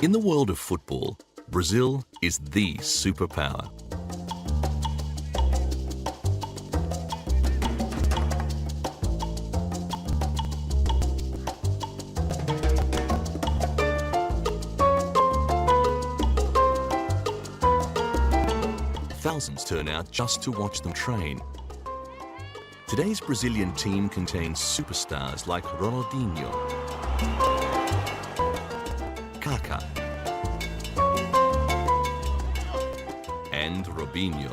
In the world of football, Brazil is the superpower. Thousands turn out just to watch them train. Today's Brazilian team contains superstars like Ronaldinho, Kaká, and Robinho.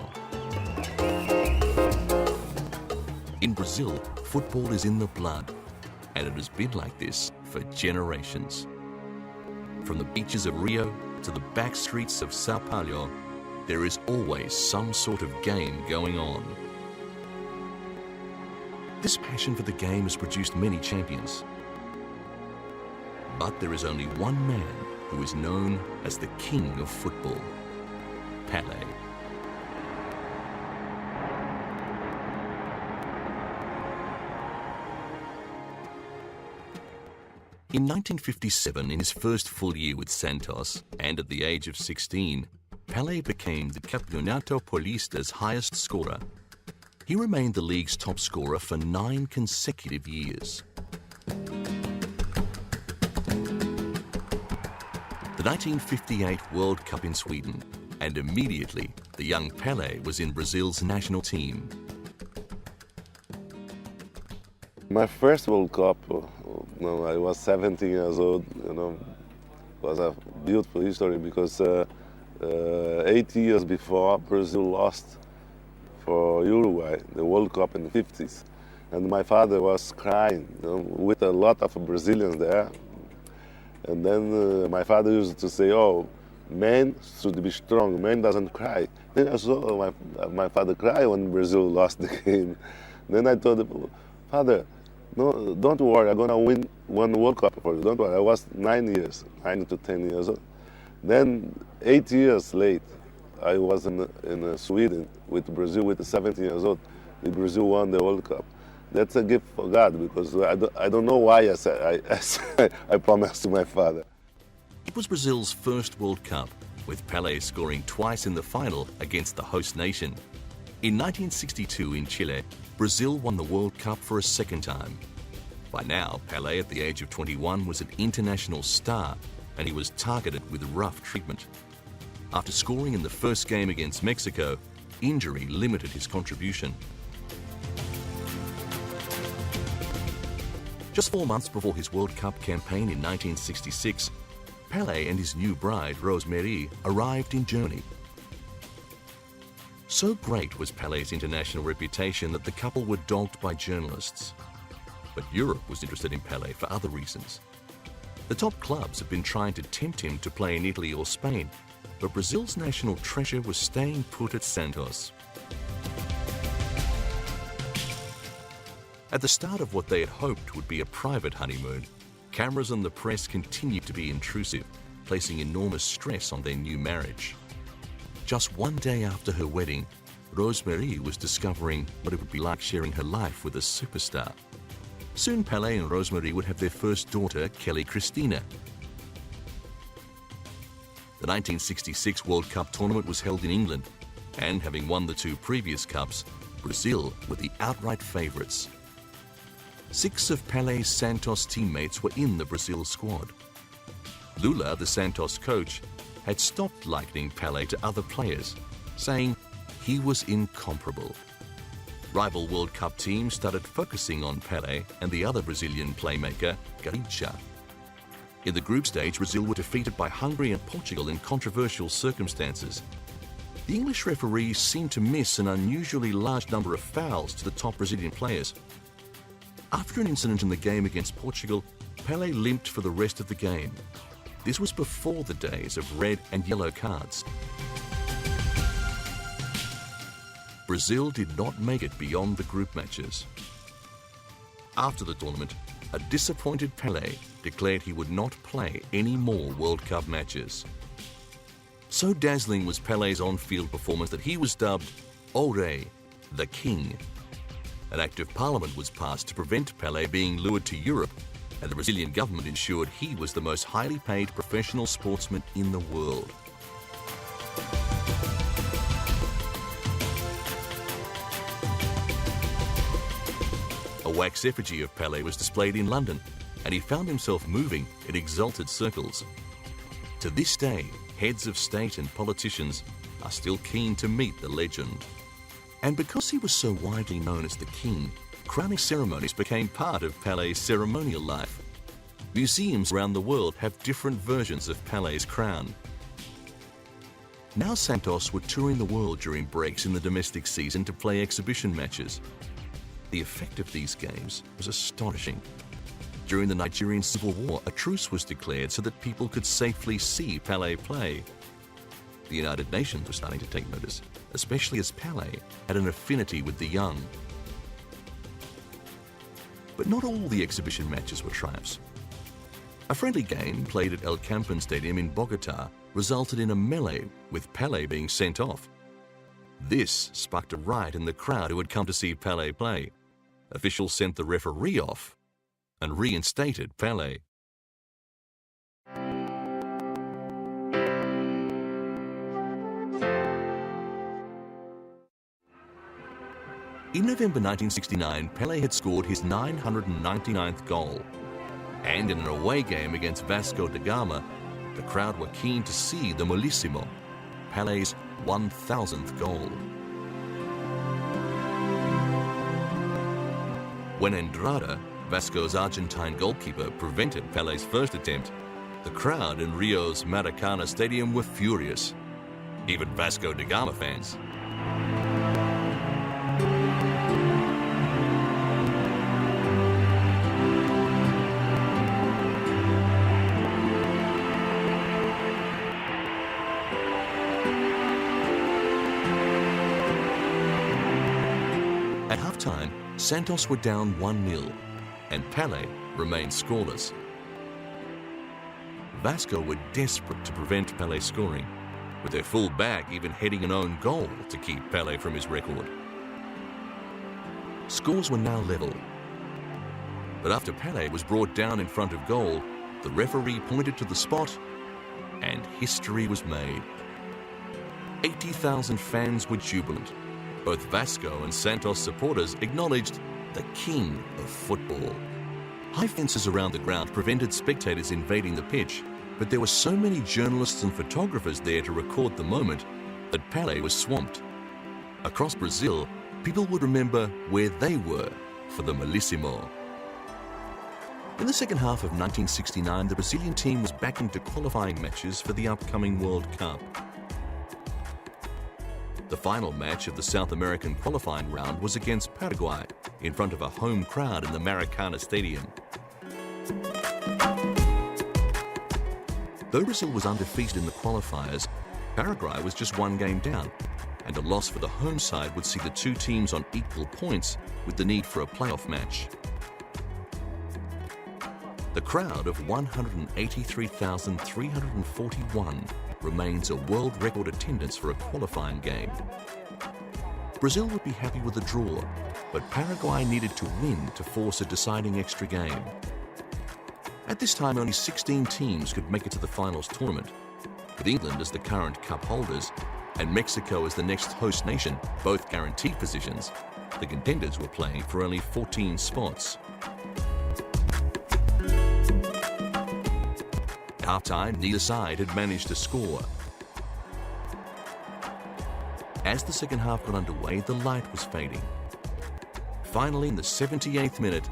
In Brazil, football is in the blood, and it has been like this for generations. From the beaches of Rio to the back streets of Sao Paulo, there is always some sort of game going on. This passion for the game has produced many champions. But there is only one man who is known as the king of football, Pele. In 1957, in his first full year with Santos, and at the age of 16, Pele became the Campeonato Paulista's highest scorer. He remained the league's top scorer for 9 consecutive years. The 1958 World Cup in Sweden, and immediately the young Pele was in Brazil's national team. My first World Cup, I was 17 years old, was a beautiful history because 8 years before, Brazil lost for Uruguay, the World Cup in the 50s. And my father was crying, with a lot of Brazilians there. And then my father used to say, oh, man should be strong, man doesn't cry. Then I saw my father cry when Brazil lost the game. Then I told him, Father, no, don't worry, I'm gonna win one World Cup for you, don't worry. I was 9 to 10 years old. Then 8 years late, I was in Sweden with Brazil with 17 years old. Brazil won the World Cup. That's a gift for God because I don't know why I promised to my father. It was Brazil's first World Cup, with Pele scoring twice in the final against the host nation. In 1962 in Chile, Brazil won the World Cup for a second time. By now, Pele, at the age of 21, was an international star, and he was targeted with rough treatment. After scoring in the first game against Mexico, injury limited his contribution. Just 4 months before his World Cup campaign in 1966, Pele and his new bride, Rosemary, arrived in Germany. So great was Pele's international reputation that the couple were dogged by journalists. But Europe was interested in Pele for other reasons. The top clubs had been trying to tempt him to play in Italy or Spain, but Brazil's national treasure was staying put at Santos. At the start of what they had hoped would be a private honeymoon, cameras and the press continued to be intrusive, placing enormous stress on their new marriage. Just one day after her wedding, Rosemary was discovering what it would be like sharing her life with a superstar. Soon Pele and Rosemary would have their first daughter, Kelly Cristina. The 1966 World Cup tournament was held in England, and having won the 2 previous cups, Brazil were the outright favourites. 6 of Pele's Santos teammates were in the Brazil squad. Lula, the Santos coach, had stopped likening Pele to other players, saying he was incomparable. Rival World Cup teams started focusing on Pele and the other Brazilian playmaker, Garrincha. In the group stage, Brazil were defeated by Hungary and Portugal in controversial circumstances. The English referees seemed to miss an unusually large number of fouls to the top Brazilian players. After an incident in the game against Portugal, Pele limped for the rest of the game. This was before the days of red and yellow cards. Brazil did not make it beyond the group matches. After the tournament, a disappointed Pele declared he would not play any more World Cup matches. So dazzling was Pele's on-field performance that he was dubbed O Rei, the King. An act of parliament was passed to prevent Pele being lured to Europe, and the Brazilian government ensured he was the most highly paid professional sportsman in the world. A wax effigy of Pele was displayed in London, and he found himself moving in exalted circles. To this day, heads of state and politicians are still keen to meet the legend. And because he was so widely known as the king, crowning ceremonies became part of Pele's ceremonial life. Museums around the world have different versions of Pele's crown. Now Santos were touring the world during breaks in the domestic season to play exhibition matches. The effect of these games was astonishing. During the Nigerian Civil War, a truce was declared so that people could safely see Pele play. The United Nations was starting to take notice, especially as Pele had an affinity with the young. But not all the exhibition matches were triumphs. A friendly game played at El Campan Stadium in Bogota resulted in a melee, with Pele being sent off. This sparked a riot in the crowd who had come to see Pele play. Officials sent the referee off and reinstated Pele. In November 1969, Pele had scored his 999th goal. And in an away game against Vasco da Gama, the crowd were keen to see the Molissimo, Pele's 1,000th goal. When Andrada, Vasco's Argentine goalkeeper, prevented Pele's first attempt, the crowd in Rio's Maracana Stadium were furious. Even Vasco da Gama fans. At halftime, Santos were down 1-0, and Pele remained scoreless. Vasco were desperate to prevent Pele scoring, with their full back even heading an own goal to keep Pele from his record. Scores were now level. But after Pele was brought down in front of goal, the referee pointed to the spot, and history was made. 80,000 fans were jubilant. Both Vasco and Santos supporters acknowledged the king of football. High fences around the ground prevented spectators invading the pitch, but there were so many journalists and photographers there to record the moment that Pele was swamped. Across Brazil, people would remember where they were for the Molissimo. In the second half of 1969, the Brazilian team was back into qualifying matches for the upcoming World Cup. The final match of the South American qualifying round was against Paraguay in front of a home crowd in the Maracana Stadium. Though Brazil was undefeated in the qualifiers, Paraguay was just one game down, and a loss for the home side would see the two teams on equal points with the need for a playoff match. The crowd of 183,341 remains a world record attendance for a qualifying game. Brazil would be happy with a draw, but Paraguay needed to win to force a deciding extra game. At this time, only 16 teams could make it to the finals tournament, with England as the current cup holders and Mexico as the next host nation, both guaranteed positions. The contenders were playing for only 14 spots. At halftime, neither side had managed to score. As the second half got underway, the light was fading. Finally, in the 78th minute,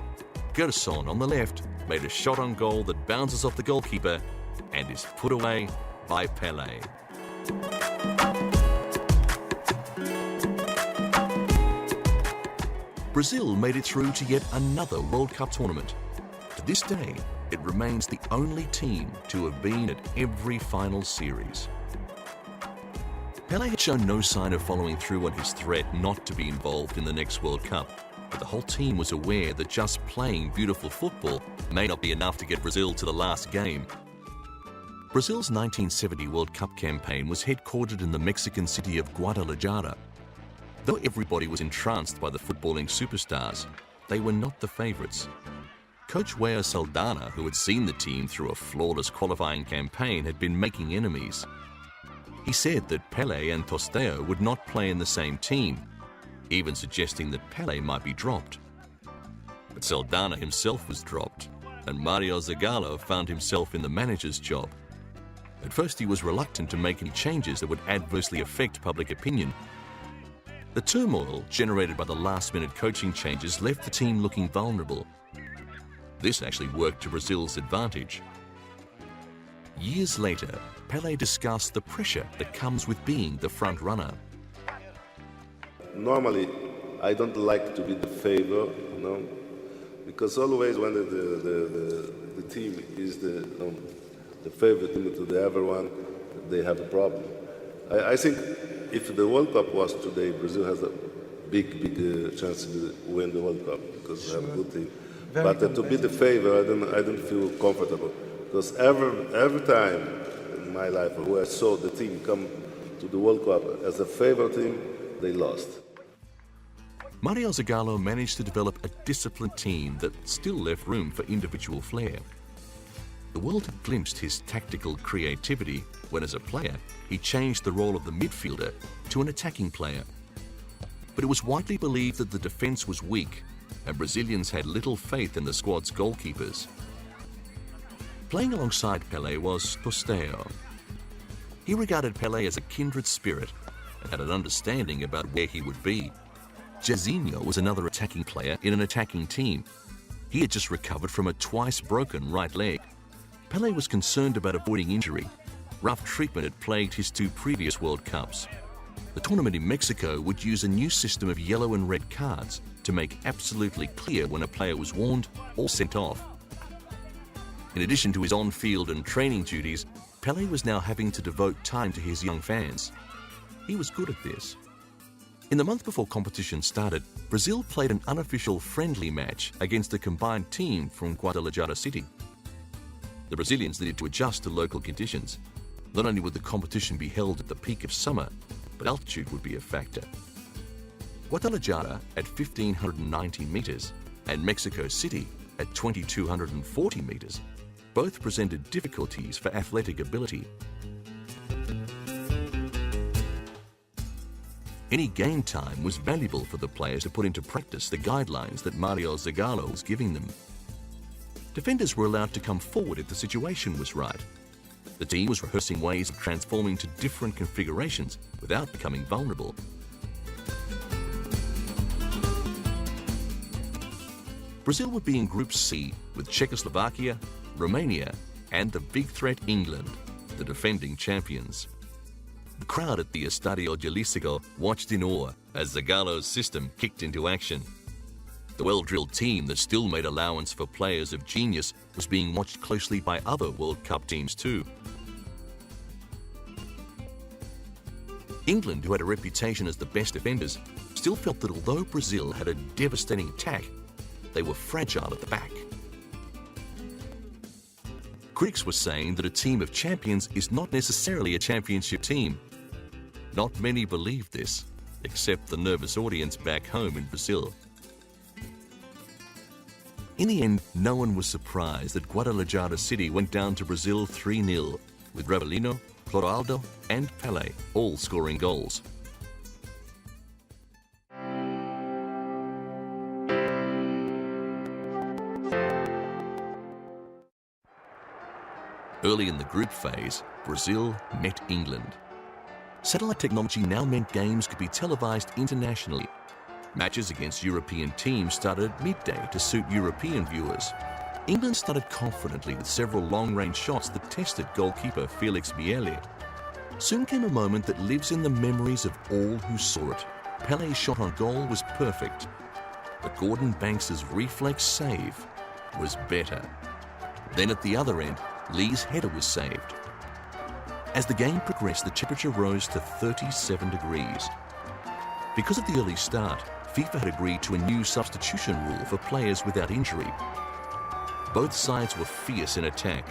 Gerson on the left made a shot on goal that bounces off the goalkeeper and is put away by Pele. Brazil made it through to yet another World Cup tournament. To this day, it remains the only team to have been at every final series. Pele had shown no sign of following through on his threat not to be involved in the next World Cup, but the whole team was aware that just playing beautiful football may not be enough to get Brazil to the last game. Brazil's 1970 World Cup campaign was headquartered in the Mexican city of Guadalajara. Though everybody was entranced by the footballing superstars, they were not the favourites. Coach João Saldanha, who had seen the team through a flawless qualifying campaign, had been making enemies. He said that Pele and Tostão would not play in the same team, even suggesting that Pele might be dropped. But Saldanha himself was dropped, and Mario Zagallo found himself in the manager's job. At first, he was reluctant to make any changes that would adversely affect public opinion. The turmoil generated by the last-minute coaching changes left the team looking vulnerable. This actually worked to Brazil's advantage. Years later, Pele discussed the pressure that comes with being the front runner. Normally, I don't like to be the favor, because always when the team is the favorite team to the everyone, they have a problem. I think if the World Cup was today, Brazil has a big chance to win the World Cup because they have a good team. But to be the favor, I don't feel comfortable because every time in my life where I saw the team come to the World Cup as a favorite team, they lost. Mario Zagallo managed to develop a disciplined team that still left room for individual flair. The world had glimpsed his tactical creativity when, as a player, he changed the role of the midfielder to an attacking player. But it was widely believed that the defense was weak, and Brazilians had little faith in the squad's goalkeepers. Playing alongside Pele was Tostão. He regarded Pele as a kindred spirit and had an understanding about where he would be. Jairzinho was another attacking player in an attacking team. He had just recovered from a twice broken right leg. Pele was concerned about avoiding injury. Rough treatment had plagued his two previous World Cups. The tournament in Mexico would use a new system of yellow and red cards to make absolutely clear when a player was warned or sent off. In addition to his on-field and training duties, Pele was now having to devote time to his young fans. He was good at this. In the month before competition started, Brazil played an unofficial friendly match against a combined team from Guadalajara City. The Brazilians needed to adjust to local conditions. Not only would the competition be held at the peak of summer, but altitude would be a factor. Guadalajara at 1,590 meters and Mexico City at 2,240 meters both presented difficulties for athletic ability. Any game time was valuable for the players to put into practice the guidelines that Mario Zagallo was giving them. Defenders were allowed to come forward if the situation was right. The team was rehearsing ways of transforming to different configurations without becoming vulnerable. Brazil would be in Group C with Czechoslovakia, Romania, and the big threat England, the defending champions. The crowd at the Estadio Jalisco watched in awe as Zagallo's system kicked into action. The well-drilled team that still made allowance for players of genius was being watched closely by other World Cup teams too. England, who had a reputation as the best defenders, still felt that although Brazil had a devastating attack, they were fragile at the back. Critics were saying that a team of champions is not necessarily a championship team. Not many believed this, except the nervous audience back home in Brazil. In the end, no one was surprised that Guadalajara City went down to Brazil 3-0, with Ravelino, Clodoaldo and Pele all scoring goals. Early in the group phase, Brazil met England. Satellite technology now meant games could be televised internationally. Matches against European teams started at midday to suit European viewers. England started confidently with several long-range shots that tested goalkeeper Felix Miele. Soon came a moment that lives in the memories of all who saw it. Pele's shot on goal was perfect, but Gordon Banks' reflex save was better. Then at the other end, Lee's header was saved. As the game progressed, the temperature rose to 37 degrees. Because of the early start, FIFA had agreed to a new substitution rule for players without injury. Both sides were fierce in attack,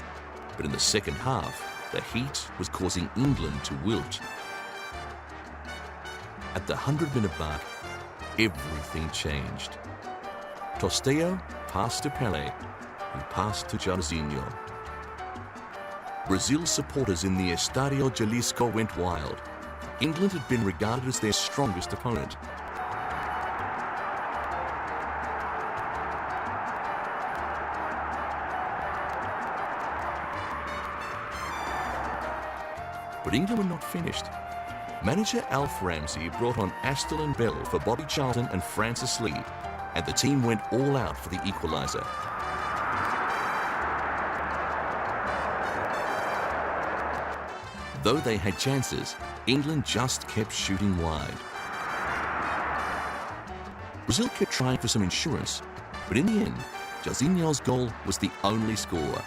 but in the second half, the heat was causing England to wilt. At the 100-minute mark, everything changed. Tostão passed to Pele, and passed to Jairzinho. Brazil's supporters in the Estadio Jalisco went wild. England had been regarded as their strongest opponent. But England were not finished. Manager Alf Ramsey brought on Astle and Bell for Bobby Charlton and Francis Lee, and the team went all out for the equaliser. Though they had chances, England just kept shooting wide. Brazil kept trying for some insurance, but in the end, Jairzinho's goal was the only score.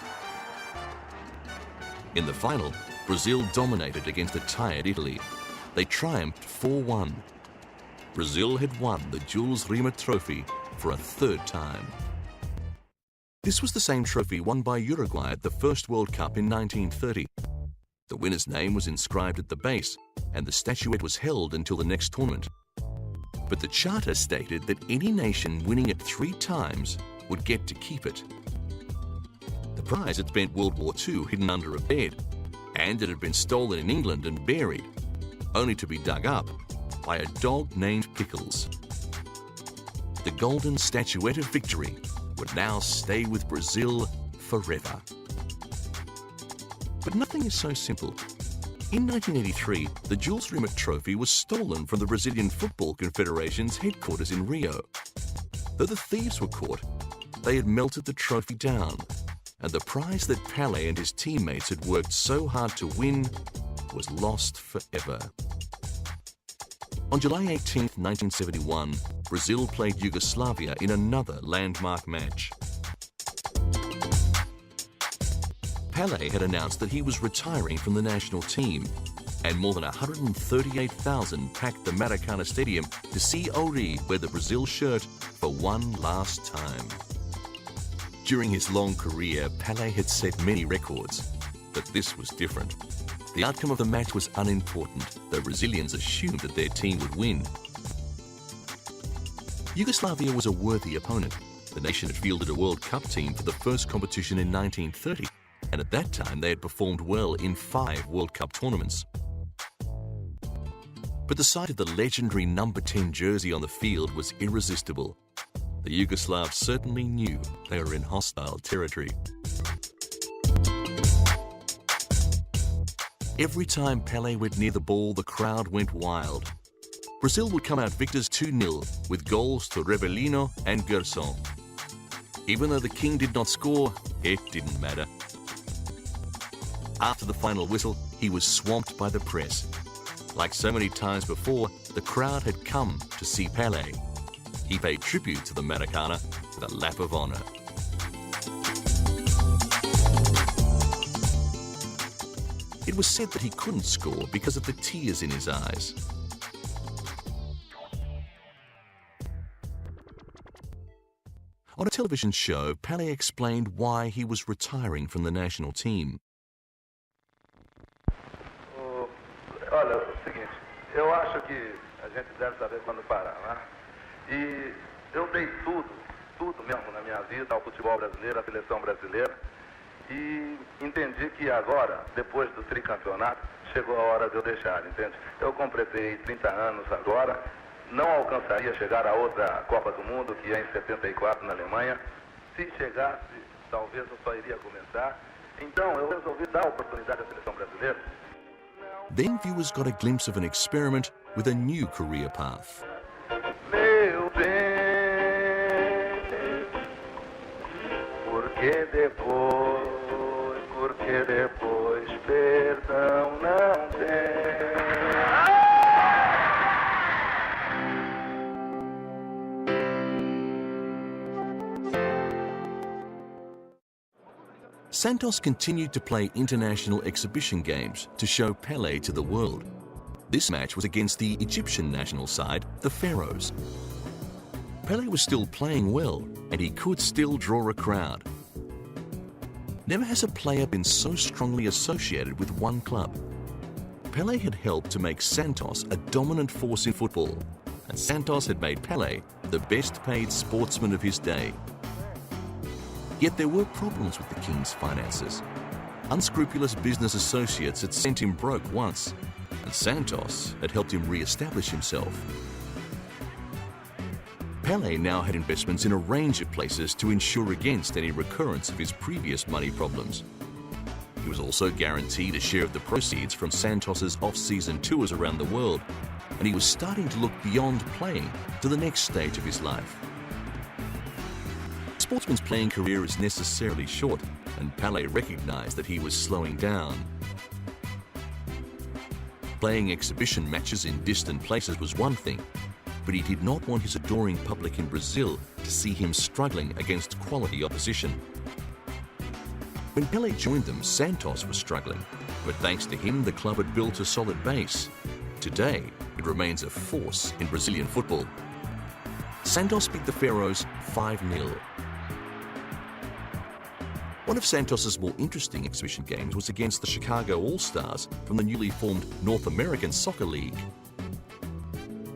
In the final, Brazil dominated against a tired Italy. They triumphed 4-1. Brazil had won the Jules Rimet Trophy for a third time. This was the same trophy won by Uruguay at the first World Cup in 1930. The winner's name was inscribed at the base, and the statuette was held until the next tournament. But the charter stated that any nation winning it 3 times would get to keep it. The prize had spent World War II hidden under a bed, and it had been stolen in England and buried, only to be dug up by a dog named Pickles. The golden statuette of victory would now stay with Brazil forever. But nothing is so simple. In 1983, the Jules Rimet Trophy was stolen from the Brazilian Football Confederation's headquarters in Rio. Though the thieves were caught, they had melted the trophy down, and the prize that Pele and his teammates had worked so hard to win was lost forever. On July 18, 1971, Brazil played Yugoslavia in another landmark match. Pele had announced that he was retiring from the national team, and more than 138,000 packed the Maracanã Stadium to see Ori wear the Brazil shirt for one last time. During his long career, Pele had set many records, but this was different. The outcome of the match was unimportant, though Brazilians assumed that their team would win. Yugoslavia was a worthy opponent. The nation had fielded a World Cup team for the first competition in 1930, and at that time they had performed well in 5 World Cup tournaments. But the sight of the legendary number 10 jersey on the field was irresistible. The Yugoslavs certainly knew they were in hostile territory. Every time Pele went near the ball, the crowd went wild. Brazil would come out victors 2-0 with goals to Rebellino and Gerson. Even though the king did not score, it didn't matter. After the final whistle, he was swamped by the press. Like so many times before, the crowd had come to see Pele. He paid tribute to the Maracanã with a lap of honor. It was said that he couldn't score because of the tears in his eyes. On a television show, Pele explained why he was retiring from the national team. Olha, é o seguinte, eu acho que a gente deve saber quando parar, né? E eu dei tudo mesmo na minha vida ao futebol brasileiro, à seleção brasileira, e entendi que agora, depois do tricampeonato, chegou a hora de eu deixar, entende? Eu completei 30 anos agora, não alcançaria chegar a outra Copa do Mundo, que é em 74 na Alemanha. Se chegasse, talvez eu só iria começar. Então, eu resolvi dar a oportunidade à seleção brasileira. Then viewers got a glimpse of an experiment with a new career path. Meu bem, porque depois perdão não tem. Santos continued to play international exhibition games to show Pele to the world. This match was against the Egyptian national side, the Pharaohs. Pele was still playing well, and he could still draw a crowd. Never has a player been so strongly associated with one club. Pele had helped to make Santos a dominant force in football, and Santos had made Pele the best-paid sportsman of his day. Yet there were problems with the king's finances. Unscrupulous business associates had sent him broke once, and Santos had helped him re-establish himself. Pele now had investments in a range of places to ensure against any recurrence of his previous money problems. He was also guaranteed a share of the proceeds from Santos's off-season tours around the world, and he was starting to look beyond playing to the next stage of his life. A sportsman's playing career is necessarily short, and Pele recognized that he was slowing down. Playing exhibition matches in distant places was one thing, but he did not want his adoring public in Brazil to see him struggling against quality opposition. When Pele joined them, Santos was struggling, but thanks to him, the club had built a solid base. Today, it remains a force in Brazilian football. Santos beat the Pharaohs 5-0. One of Santos's more interesting exhibition games was against the Chicago All-Stars from the newly formed North American Soccer League.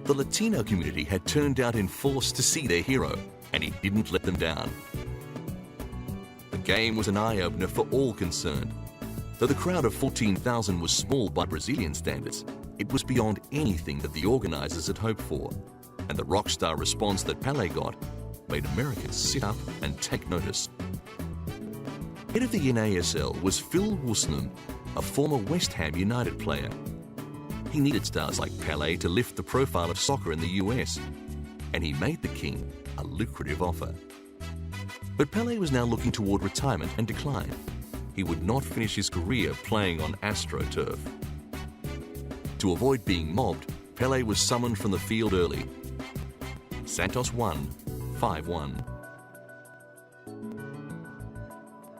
The Latino community had turned out in force to see their hero, and he didn't let them down. The game was an eye-opener for all concerned. Though the crowd of 14,000 was small by Brazilian standards, it was beyond anything that the organisers had hoped for, and the rockstar response that Pele got made Americans sit up and take notice. Head of the NASL was Phil Woosnam, a former West Ham United player. He needed stars like Pele to lift the profile of soccer in the US, and he made the king a lucrative offer. But Pele was now looking toward retirement and decline. He would not finish his career playing on AstroTurf. To avoid being mobbed, Pele was summoned from the field early. Santos won 5-1.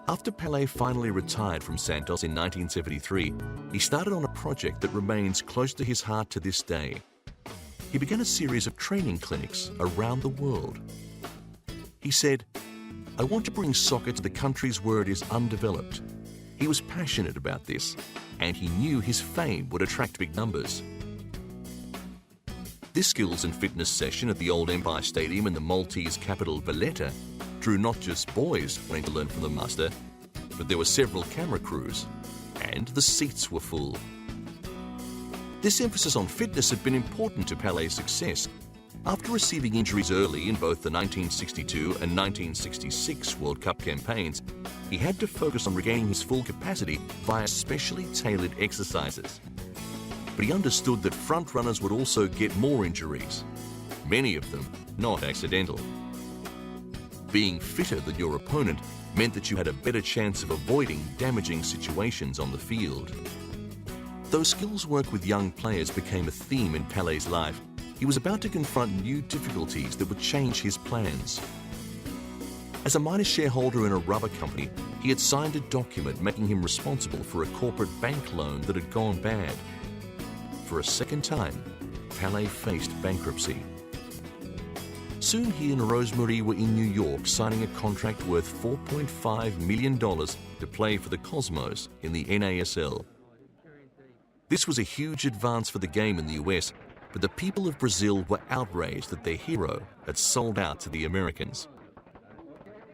After Pele finally retired from Santos in 1973, he started on a project that remains close to his heart to this day. He began a series of training clinics around the world. He said, "I want to bring soccer to the countries where it is undeveloped." He was passionate about this, and he knew his fame would attract big numbers. This skills and fitness session at the old Empire Stadium in the Maltese capital Valletta drew not just boys wanting to learn from the master, but there were several camera crews, and the seats were full. This emphasis on fitness had been important to Pele's success. After receiving injuries early in both the 1962 and 1966 World Cup campaigns, he had to focus on regaining his full capacity via specially tailored exercises. But he understood that front runners would also get more injuries, many of them not accidental. Being fitter than your opponent meant that you had a better chance of avoiding damaging situations on the field. Though skills work with young players became a theme in Pele's life, he was about to confront new difficulties that would change his plans. As a minor shareholder in a rubber company, he had signed a document making him responsible for a corporate bank loan that had gone bad. For a second time, Pele faced bankruptcy. Soon he and Rosemary were in New York signing a contract worth $4.5 million to play for the Cosmos in the NASL. This was a huge advance for the game in the US, but the people of Brazil were outraged that their hero had sold out to the Americans.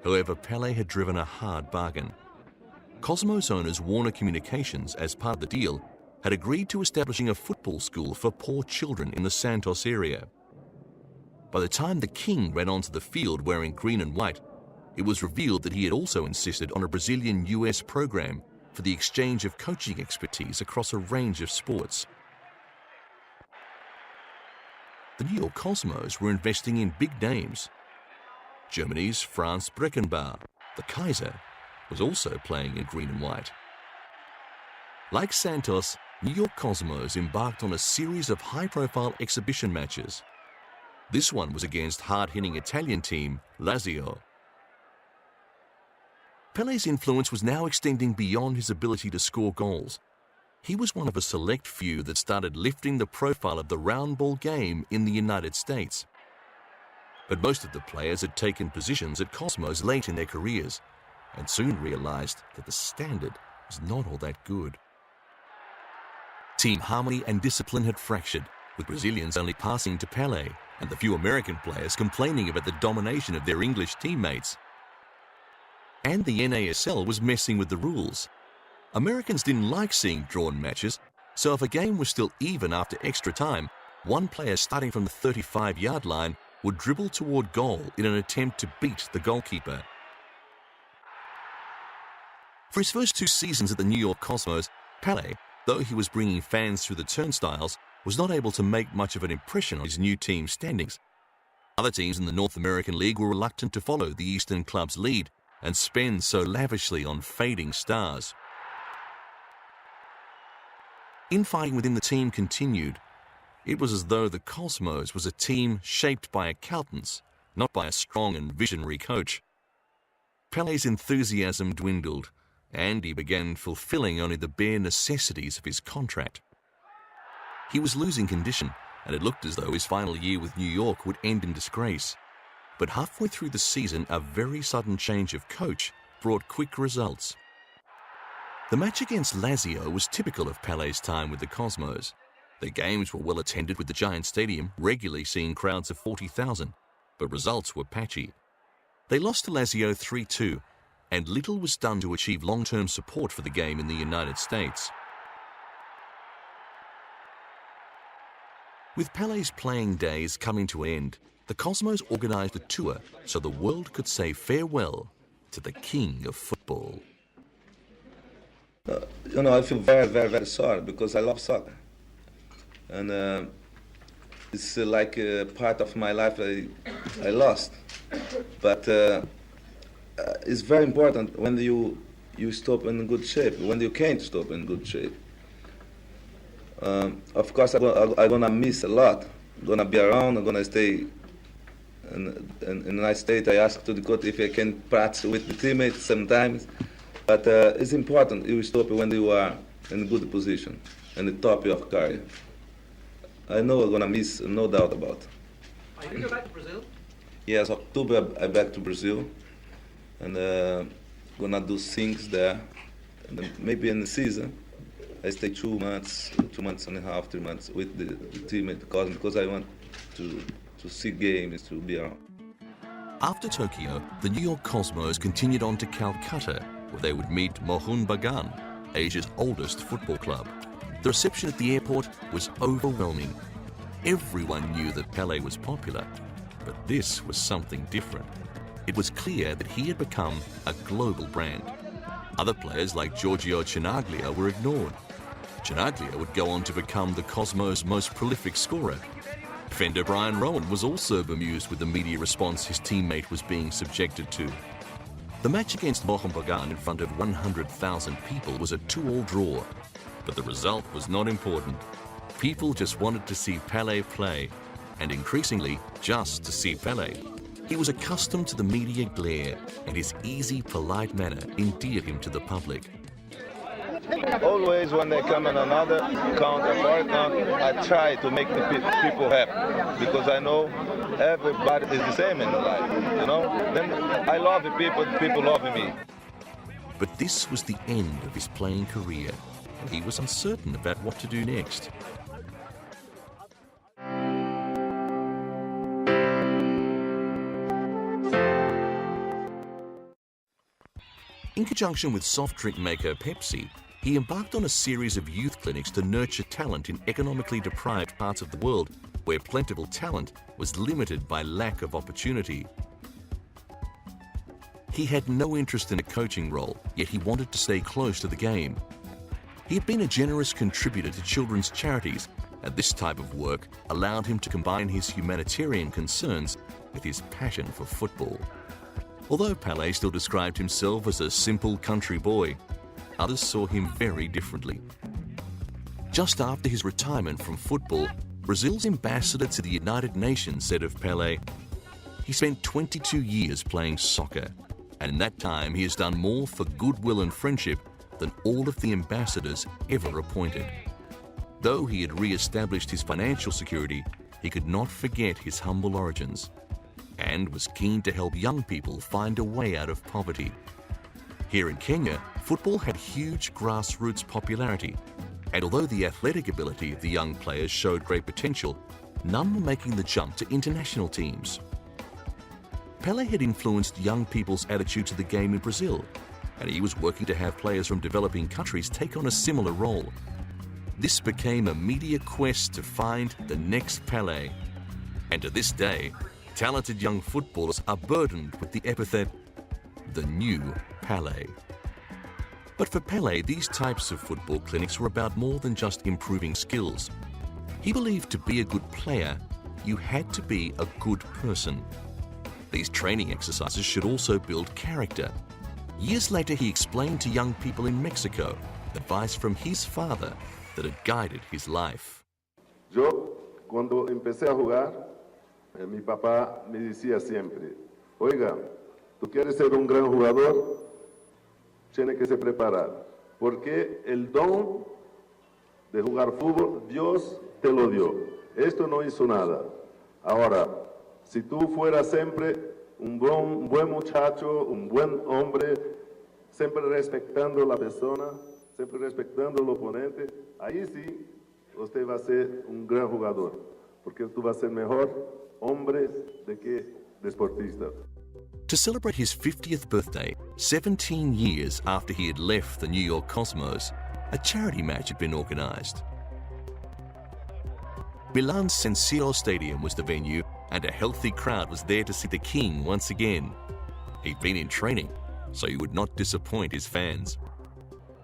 However, Pele had driven a hard bargain. Cosmos owners Warner Communications, as part of the deal, had agreed to establishing a football school for poor children in the Santos area. By the time the king ran onto the field wearing green and white, it was revealed that he had also insisted on a Brazilian-US program for the exchange of coaching expertise across a range of sports. The New York Cosmos were investing in big names. Germany's Franz Beckenbauer, the Kaiser, was also playing in green and white. Like Santos, New York Cosmos embarked on a series of high-profile exhibition matches. This one was against hard-hitting Italian team Lazio. Pele's influence was now extending beyond his ability to score goals. He was one of a select few that started lifting the profile of the round ball game in the United States. But most of the players had taken positions at Cosmos late in their careers and soon realized that the standard was not all that good. Team harmony and discipline had fractured, with Brazilians only passing to Pele and the few American players complaining about the domination of their English teammates. And the NASL was messing with the rules. Americans didn't like seeing drawn matches, so if a game was still even after extra time, one player starting from the 35-yard line would dribble toward goal in an attempt to beat the goalkeeper. For his first 2 seasons at the New York Cosmos, Pele, though he was bringing fans through the turnstiles, was not able to make much of an impression on his new team's standings. Other teams in the North American League were reluctant to follow the Eastern club's lead and spend so lavishly on fading stars. Infighting within the team continued. It was as though the Cosmos was a team shaped by accountants, not by a strong and visionary coach. Pele's enthusiasm dwindled, and he began fulfilling only the bare necessities of his contract. He was losing condition, and it looked as though his final year with New York would end in disgrace. But halfway through the season, a very sudden change of coach brought quick results. The match against Lazio was typical of Pele's time with the Cosmos. Their games were well attended, with the giant stadium regularly seeing crowds of 40,000, but results were patchy. They lost to Lazio 3-2, and little was done to achieve long-term support for the game in the United States. With Pele's playing days coming to an end, the Cosmos organized a tour so the world could say farewell to the king of football. I feel very, very, very sorry because I love soccer. And it's like a part of my life I lost. But it's very important when you stop in good shape, when you can't stop in good shape. Of course, I'm going to miss a lot. I'm going to be around, I'm going to stay in a nice state. I asked to the coach if I can practice with the teammates sometimes. But it's important you stop when you are in a good position, in the top of your career. I know I'm going to miss, no doubt about it. Are you going to go back to Brazil? Yes, October I'm back to Brazil. And going to do things there. And then maybe in the season, I stay 2 months and a half, 3 months with the team at the Cosmos because I want to see games, to be around. After Tokyo, the New York Cosmos continued on to Calcutta, where they would meet Mohun Bagan, Asia's oldest football club. The reception at the airport was overwhelming. Everyone knew that Pele was popular, but this was something different. It was clear that he had become a global brand. Other players like Giorgio Chinaglia were ignored. Chinaglia would go on to become the Cosmos' most prolific scorer. Defender Brian Rowan was also bemused with the media response his teammate was being subjected to. The match against Mohun Bagan in front of 100,000 people was a 2-2 draw, but the result was not important. People just wanted to see Pele play, and increasingly just to see Pele. He was accustomed to the media glare, and his easy, polite manner endeared him to the public. Always when they come in another country, I try to make the people happy because I know everybody is the same in life, Then I love the people love me. But this was the end of his playing career, and he was uncertain about what to do next. In conjunction with soft drink maker Pepsi, he embarked on a series of youth clinics to nurture talent in economically deprived parts of the world where plentiful talent was limited by lack of opportunity. He had no interest in a coaching role, yet he wanted to stay close to the game. He had been a generous contributor to children's charities, and this type of work allowed him to combine his humanitarian concerns with his passion for football. Although Pele still described himself as a simple country boy, others saw him very differently. Just after his retirement from football, Brazil's ambassador to the United Nations said of Pele, "He spent 22 years playing soccer, and in that time he has done more for goodwill and friendship than all of the ambassadors ever appointed." Though he had re-established his financial security, he could not forget his humble origins, and was keen to help young people find a way out of poverty. Here in Kenya, football had huge grassroots popularity, and although the athletic ability of the young players showed great potential, none were making the jump to international teams. Pele had influenced young people's attitude to the game in Brazil, and he was working to have players from developing countries take on a similar role. This became a media quest to find the next Pele. And to this day, talented young footballers are burdened with the epithet, the new Pele. But for Pele, these types of football clinics were about more than just improving skills. He believed to be a good player, you had to be a good person. These training exercises should also build character. Years later, he explained to young people in Mexico advice from his father that had guided his life. Yo, cuando empecé a jugar, mi papá me decía siempre, oiga, tú quieres ser un gran jugador, tienes que se preparar, porque el don de jugar fútbol, Dios te lo dio. Esto no hizo nada. Ahora, si tú fueras siempre un buen muchacho, un buen hombre, siempre respetando la persona, siempre respetando el oponente, ahí sí usted va a ser un gran jugador, porque tú vas a ser mejor hombre de que deportista. To celebrate his 50th birthday, 17 years after he had left the New York Cosmos, a charity match had been organized. Milan's San Siro Stadium was the venue, and a healthy crowd was there to see the king once again. He'd been in training, so he would not disappoint his fans.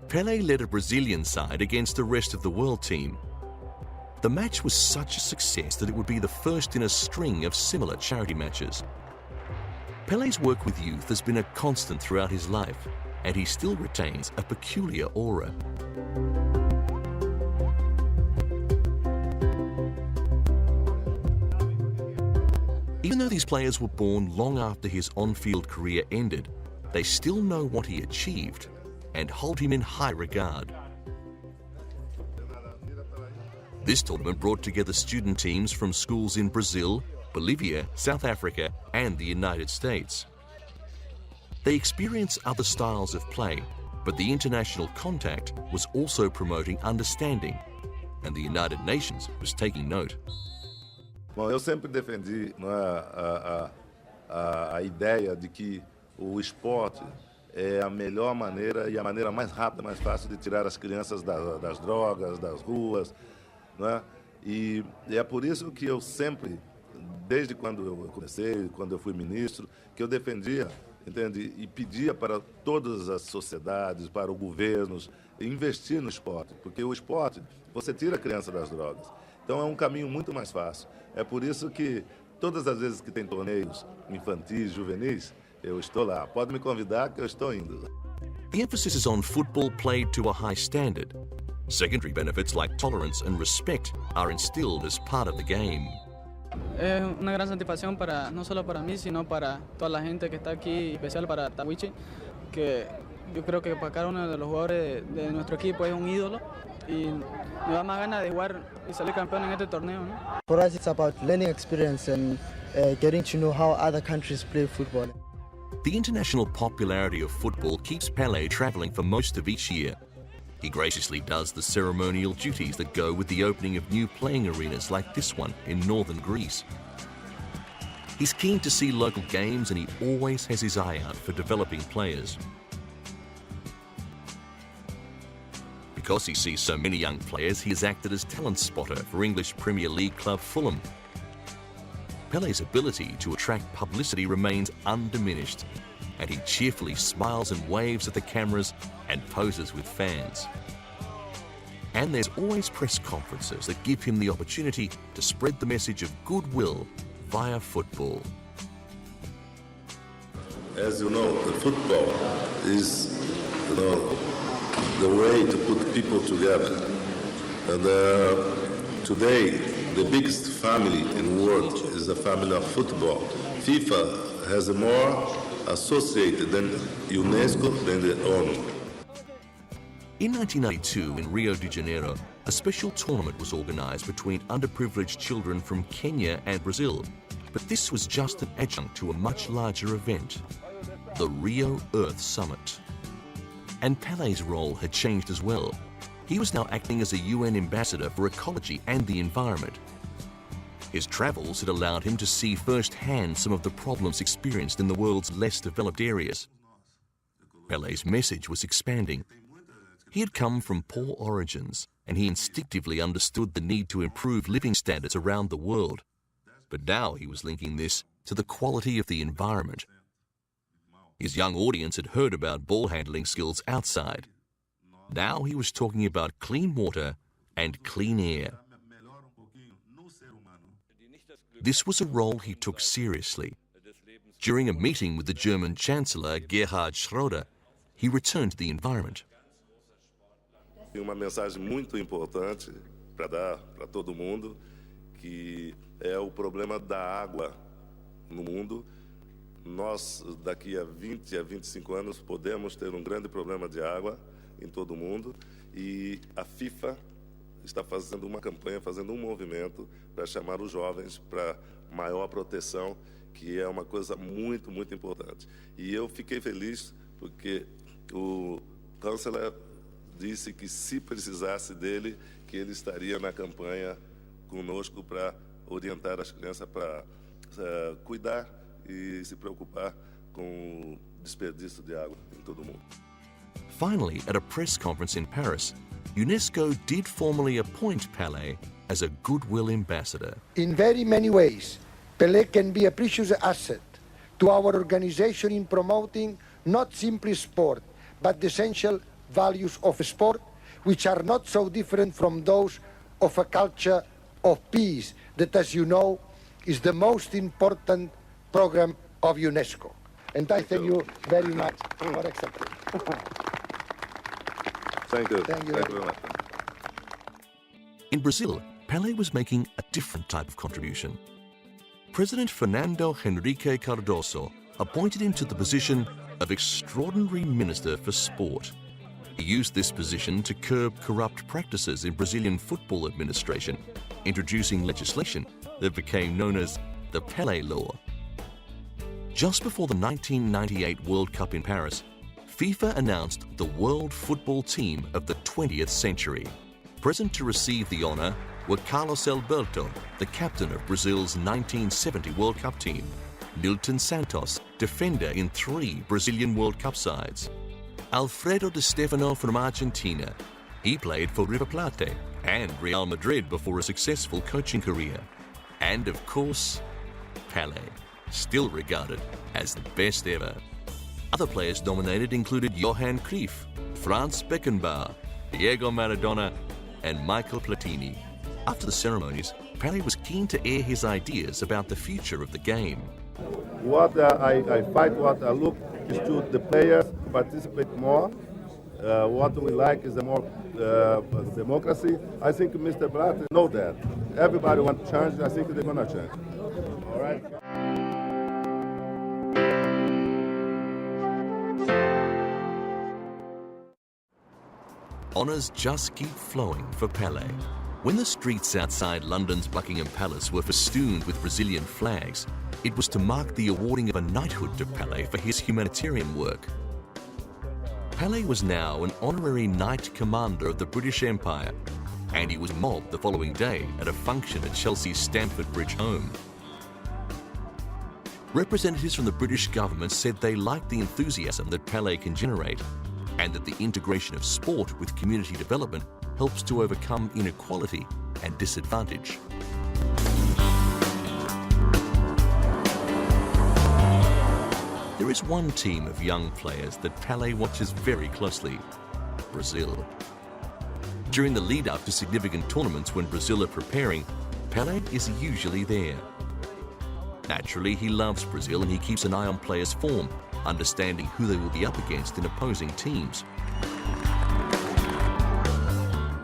Pele led a Brazilian side against the rest of the world team. The match was such a success that it would be the first in a string of similar charity matches. Pele's work with youth has been a constant throughout his life, and he still retains a peculiar aura. Even though these players were born long after his on-field career ended, they still know what he achieved and hold him in high regard. This tournament brought together student teams from schools in Brazil, Bolivia, South Africa, and the United States. They experienced other styles of play, but the international contact was also promoting understanding, and the United Nations was taking note. Bom, eu sempre defendi a ideia de que o esporte é a melhor maneira e a maneira mais rápida, mais fácil de tirar as crianças das drogas, das ruas, não é? E é por isso que eu sempre, desde quando eu comecei, quando eu fui ministro, que eu defendia, entende? E pedia para todas as sociedades, para os governos, investir no esporte, porque o esporte, você tira a criança das drogas. Então é um caminho muito mais fácil. É por isso que todas as vezes que tem torneios infantis, juvenis, eu estou lá. Pode me convidar que eu estou indo. The emphasis is on football played to a high standard. Secondary benefits like tolerance and respect are instilled as part of the game. Es una gran satisfacción no solo para mí, sino para toda la gente que está aquí, especial para Tawichi, que yo creo que para cada uno de los jugadores de nuestro equipo es un ídolo y me da más ganas de jugar y salir campeón en este torneo, ¿no? For us, it's about learning experience and getting to know how other countries play football. The international popularity of football keeps Pele travelling for most of each year. He graciously does the ceremonial duties that go with the opening of new playing arenas like this one in northern Greece. He's keen to see local games and he always has his eye out for developing players. Because he sees so many young players, he has acted as talent spotter for English Premier League club Fulham. Pele's ability to attract publicity remains undiminished, and he cheerfully smiles and waves at the cameras and poses with fans. And there's always press conferences that give him the opportunity to spread the message of goodwill via football. As you know, the football is, the way to put people together. And today, the biggest family in the world is the family of football. FIFA has more associated than UNESCO, than the ONU. In 1992, in Rio de Janeiro, a special tournament was organized between underprivileged children from Kenya and Brazil. But this was just an adjunct to a much larger event, the Rio Earth Summit. And Pele's role had changed as well. He was now acting as a UN ambassador for ecology and the environment. His travels had allowed him to see firsthand some of the problems experienced in the world's less developed areas. Pele's message was expanding. He had come from poor origins, and he instinctively understood the need to improve living standards around the world. But now he was linking this to the quality of the environment. His young audience had heard about ball handling skills outside. Now he was talking about clean water and clean air. This was a role he took seriously. During a meeting with the German Chancellor Gerhard Schröder, he returned to the environment. E uma mensagem muito importante para dar para todo mundo, que é o problema da água no mundo. Nós, daqui a 20 a 25 anos, podemos ter um grande problema de água em todo o mundo, e a FIFA está fazendo uma campanha, fazendo um movimento para chamar os jovens para maior proteção, que é uma coisa muito, muito importante. E eu fiquei feliz porque o chanceler disse que se precisasse dele, que ele estaria na campanha conosco para orientar as crianças para cuidar e se preocupar com o desperdício de água em todo o mundo. Finally, at a press conference in Paris, UNESCO did formally appoint Pele as a goodwill ambassador. In very many ways, Pele can be a precious asset to our organization in promoting not simply sport, but the essential values of sport, which are not so different from those of a culture of peace that, as you know, is the most important program of UNESCO. And I thank you very much for accepting. Thank you. Thank you very much. In Brazil, Pele was making a different type of contribution. President Fernando Henrique Cardoso appointed him to the position of Extraordinary Minister for Sport. He used this position to curb corrupt practices in Brazilian football administration, introducing legislation that became known as the Pele Law. Just before the 1998 World Cup in Paris, FIFA announced the world football team of the 20th century. Present to receive the honor were Carlos Alberto, the captain of Brazil's 1970 World Cup team, Nilton Santos, defender in 3 Brazilian World Cup sides, Alfredo Di Stefano from Argentina. He played for River Plate and Real Madrid before a successful coaching career. And of course, Pele, still regarded as the best ever. Other players nominated included Johan Cruyff, Franz Beckenbauer, Diego Maradona, and Michael Platini. After the ceremonies, Pele was keen to air his ideas about the future of the game. What I fight, what I look is to the players participate more. What we like is the more democracy. I think Mr. Blatt knows that. Everybody wants to change. I think they're going to change. All right. Honours just keep flowing for Pele. When the streets outside London's Buckingham Palace were festooned with Brazilian flags, it was to mark the awarding of a knighthood to Pele for his humanitarian work. Pele was now an honorary Knight Commander of the British Empire, and he was mobbed the following day at a function at Chelsea's Stamford Bridge home. Representatives from the British government said they liked the enthusiasm that Pele can generate, and that the integration of sport with community development helps to overcome inequality and disadvantage. There is one team of young players that Pele watches very closely: Brazil. During the lead-up to significant tournaments when Brazil are preparing, Pele is usually there. Naturally, he loves Brazil and he keeps an eye on players' form, understanding who they will be up against in opposing teams.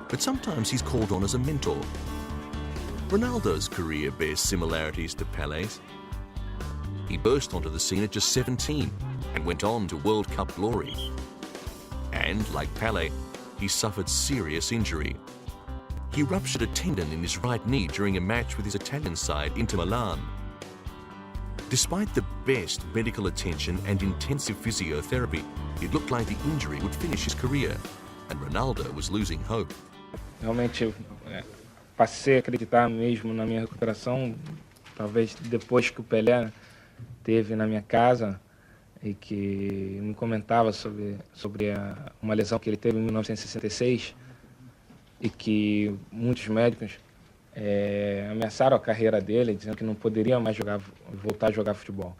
But sometimes he's called on as a mentor. Ronaldo's career bears similarities to Pele's. He burst onto the scene at just 17 and went on to World Cup glory. And, like Pele, he suffered serious injury. He ruptured a tendon in his right knee during a match with his Italian side, Inter Milan. Despite the best medical attention and intensive physiotherapy, it looked like the injury would finish his career, and Ronaldo was losing hope. Realmente passei a acreditar mesmo na minha recuperação, talvez depois que o Pelé teve na minha casa e que me comentava sobre uma lesão que ele teve em 1966 e que muitos médicos ameaçaram a carreira dele, dizendo que não poderia mais voltar a jogar futebol.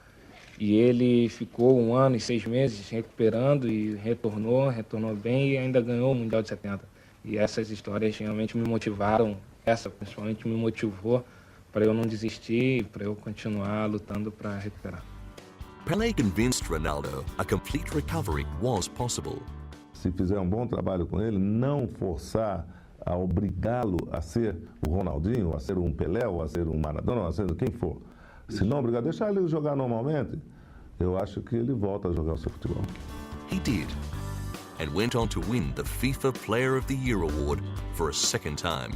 E ele ficou 1 ano e 6 meses recuperando e retornou bem e ainda ganhou o Mundial de 70. E essas histórias realmente me motivaram, essa principalmente me motivou para eu não desistir e para eu continuar lutando para recuperar. Pele convinced Ronaldo a complete recovery was possible. Se fizer um bom trabalho com ele, não forçar a obrigá-lo a ser o Ronaldinho, a ser um Pelé, ou a ser um Maradona, ou a ser quem for. Se não obrigar, deixar ele jogar normalmente, eu acho que ele volta a jogar o seu futebol. He did, and went on to win the FIFA Player of the Year award for a second time.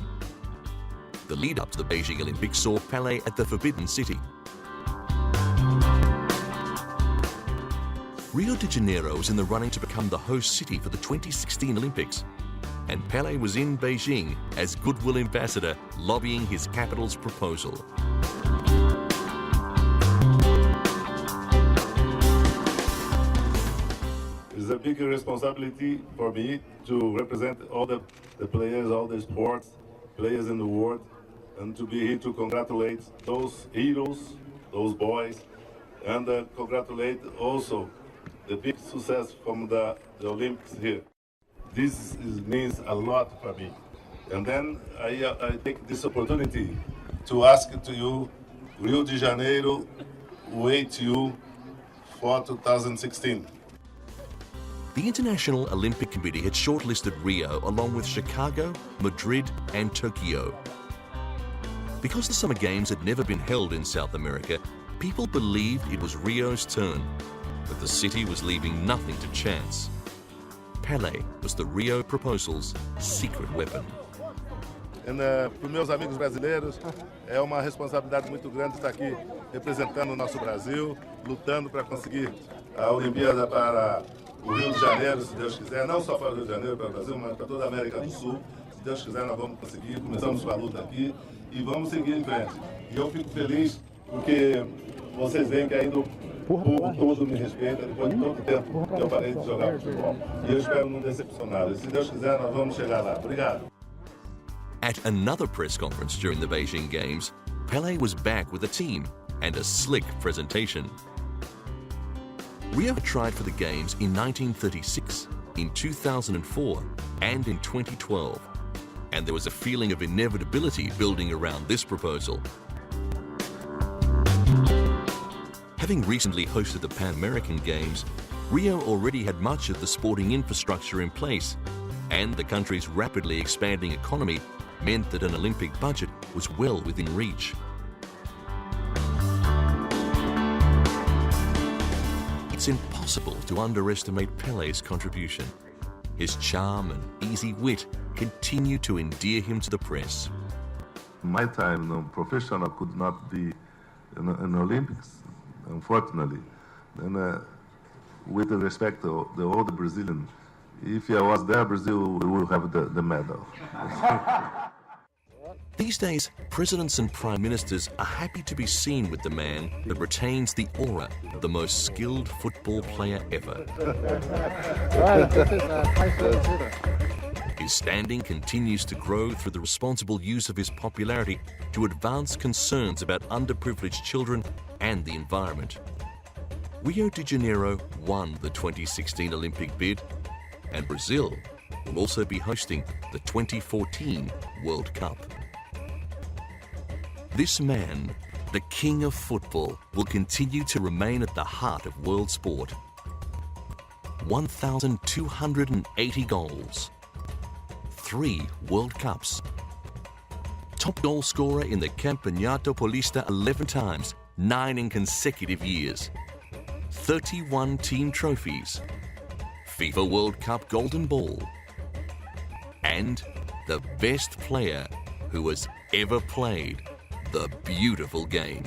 The lead-up to the Beijing Olympics saw Pele at the Forbidden City. Rio de Janeiro was in the running to become the host city for the 2016 Olympics, and Pele was in Beijing as goodwill ambassador lobbying his capital's proposal. It's a big responsibility for me to represent all the players, all the sports players in the world, and to be here to congratulate those heroes, those boys, and congratulate also the big success from the Olympics here. This means a lot for me. And then I take this opportunity to ask to you, Rio de Janeiro, wait you for 2016. The International Olympic Committee had shortlisted Rio along with Chicago, Madrid and Tokyo. Because the Summer Games had never been held in South America, people believed it was Rio's turn, but the city was leaving nothing to chance. Pele was the Rio proposal's secret weapon. Para os meus amigos brasileiros, é uma responsabilidade muito grande estar aqui representando o nosso Brasil, lutando para conseguir a Olimpíada para o Rio de Janeiro, se Deus quiser, não só para o Rio de Janeiro, para o Brasil, mas para toda a América do Sul. Se Deus quiser, nós vamos conseguir. Começamos com a luta aqui e vamos seguir em frente. E eu fico feliz porque vocês veem que ainda o povo todo me respeita, depois de tanto tempo que eu parei de jogar futebol. E eu espero não decepcioná-los. Se Deus quiser, nós vamos chegar lá. Obrigado. At another press conference during the Beijing Games, Pele was back with a team and a slick presentation. Rio had tried for the Games in 1936, in 2004 and in 2012, and there was a feeling of inevitability building around this proposal. Having recently hosted the Pan American Games, Rio already had much of the sporting infrastructure in place, and the country's rapidly expanding economy meant that an Olympic budget was well within reach. It's impossible to underestimate Pele's contribution. His charm and easy wit continue to endear him to the press. My time, professional could not be in Olympics, unfortunately. And with the respect to all the Brazilian, if I was there, Brazil will have the medal. These days, presidents and prime ministers are happy to be seen with the man that retains the aura of the most skilled football player ever. His standing continues to grow through the responsible use of his popularity to advance concerns about underprivileged children and the environment. Rio de Janeiro won the 2016 Olympic bid, and Brazil will also be hosting the 2014 World Cup. This man, the king of football, will continue to remain at the heart of world sport. 1,280 goals, 3 World Cups, top goal scorer in the Campeonato Paulista 11 times, 9 in consecutive years, 31 team trophies, FIFA World Cup Golden Ball, and the best player who has ever played the beautiful game.